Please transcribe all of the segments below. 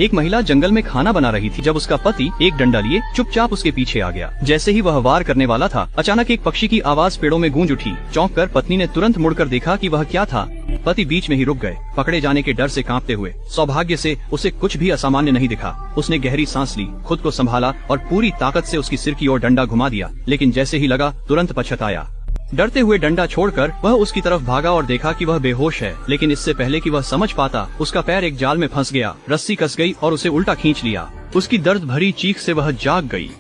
एक महिला जंगल में खाना बना रही थी जब उसका पति एक डंडा लिए चुपचाप उसके पीछे आ गया। जैसे ही वह वार करने वाला था, अचानक एक पक्षी की आवाज पेड़ों में गूंज उठी। चौंक कर पत्नी ने तुरंत मुड़कर देखा कि वह क्या था। पति बीच में ही रुक गए, पकड़े जाने के डर से कांपते हुए। सौभाग्य से उसे कुछ भी असामान्य नहीं दिखा। उसने गहरी सांस ली, खुद को संभाला और पूरी ताकत से उसकी सिर की ओर डंडा घुमा दिया। लेकिन जैसे ही लगा, तुरंत पछताया। डरते हुए डंडा छोड़कर वह उसकी तरफ भागा और देखा कि वह बेहोश है। लेकिन इससे पहले कि वह समझ पाता, उसका पैर एक जाल में फंस गया। रस्सी कस गई और उसे उल्टा खींच लिया। उसकी दर्द भरी चीख से वह जाग गई।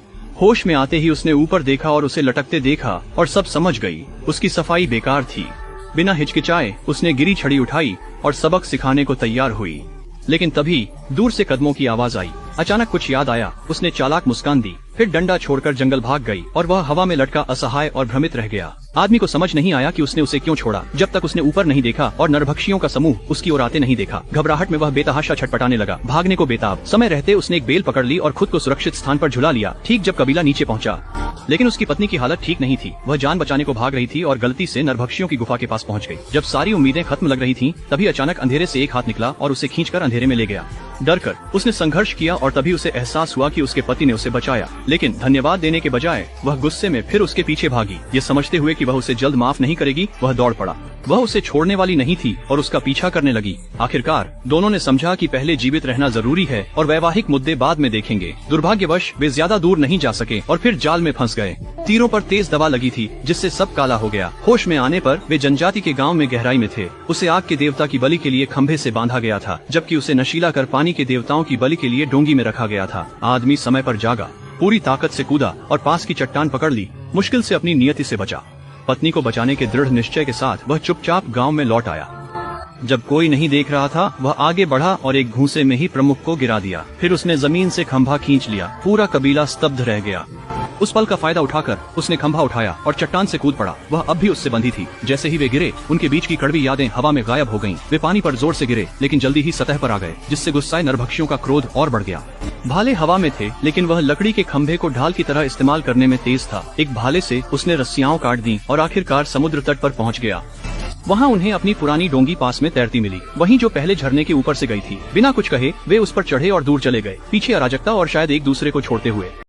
होश में आते ही उसने ऊपर देखा और उसे लटकते देखा और सब समझ गई। उसकी सफाई बेकार थी। बिना हिचकिचाए उसने गिरी छड़ी उठाई और सबक सिखाने को तैयार हुई। लेकिन तभी दूर से कदमों की आवाज आई। अचानक कुछ याद आया। उसने चालाक मुस्कान दी, फिर डंडा छोड़कर जंगल भाग गई और वह हवा में लटका असहाय और भ्रमित रह गया। आदमी को समझ नहीं आया कि उसने उसे क्यों छोड़ा, जब तक उसने ऊपर नहीं देखा और नरभक्षियों का समूह उसकी ओर आते नहीं देखा। घबराहट में वह बेतहाशा छटपटाने लगा, भागने को बेताब। समय रहते उसने एक बेल पकड़ ली और खुद को सुरक्षित स्थान पर झुला लिया। ठीक जब कबीला नीचे पहुंचा, लेकिन उसकी पत्नी की हालत ठीक नहीं थी। वह जान बचाने को भाग रही थी और गलती से नरभक्षियों की गुफा के पास पहुंच गई। जब सारी उम्मीदें खत्म लग रही थीं, तभी अचानक अंधेरे से एक हाथ निकला और उसे खींचकर अंधेरे में ले गया। डरकर उसने संघर्ष किया और तभी उसे एहसास हुआ कि उसके पति ने उसे बचाया। लेकिन धन्यवाद देने के बजाय वह गुस्से में फिर उसके पीछे भागी। ये समझते हुए कि वह उसे जल्द माफ नहीं करेगी, वह दौड़ पड़ा। वह उसे छोड़ने वाली नहीं थी और उसका पीछा करने लगी। आखिरकार दोनों ने समझा कि पहले जीवित रहना जरूरी है और वैवाहिक मुद्दे बाद में देखेंगे। दुर्भाग्यवश वे ज्यादा दूर नहीं जा सके और फिर जाल में फंस गए। तीरों पर तेज दवा लगी थी, जिससे सब काला हो गया। होश में आने पर वे जनजाति के गांव में गहराई में थे। उसे आग के देवता की बलि के लिए खंभे से बांधा गया था, जबकि उसे नशीला कर पानी के देवताओं की बलि के लिए डोंगी में रखा गया था। आदमी समय पर जागा, पूरी ताकत से कूदा और पास की चट्टान पकड़ ली। मुश्किल से अपनी नियति से बचा। पत्नी को बचाने के दृढ़ निश्चय के साथ वह चुपचाप गांव में लौट आया। जब कोई नहीं देख रहा था, वह आगे बढ़ा और एक घूंसे में ही प्रमुख को गिरा दिया। फिर उसने जमीन से खंभा खींच लिया। पूरा कबीला स्तब्ध रह गया। उस पल का फायदा उठाकर उसने खंभा उठाया और चट्टान से कूद पड़ा। वह अब भी उससे बंधी थी। जैसे ही वे गिरे, उनके बीच की कड़वी यादें हवा में गायब हो गईं। वे पानी पर जोर से गिरे, लेकिन जल्दी ही सतह पर आ गए, जिससे गुस्साए नरभक्षियों का क्रोध और बढ़ गया। भाले हवा में थे, लेकिन वह लकड़ी के खंभे को ढाल की तरह इस्तेमाल करने में तेज था। एक भाले से उसने रस्सियां काट दी और आखिरकार समुद्र तट पर पहुंच गया। वहाँ उन्हें अपनी पुरानी डोंगी पास में तैरती मिली, वहीं जो पहले झरने के ऊपर से गई थी। बिना कुछ कहे वे उस पर चढ़े और दूर चले गए, पीछे अराजकता और शायद एक दूसरे को छोड़ते हुए।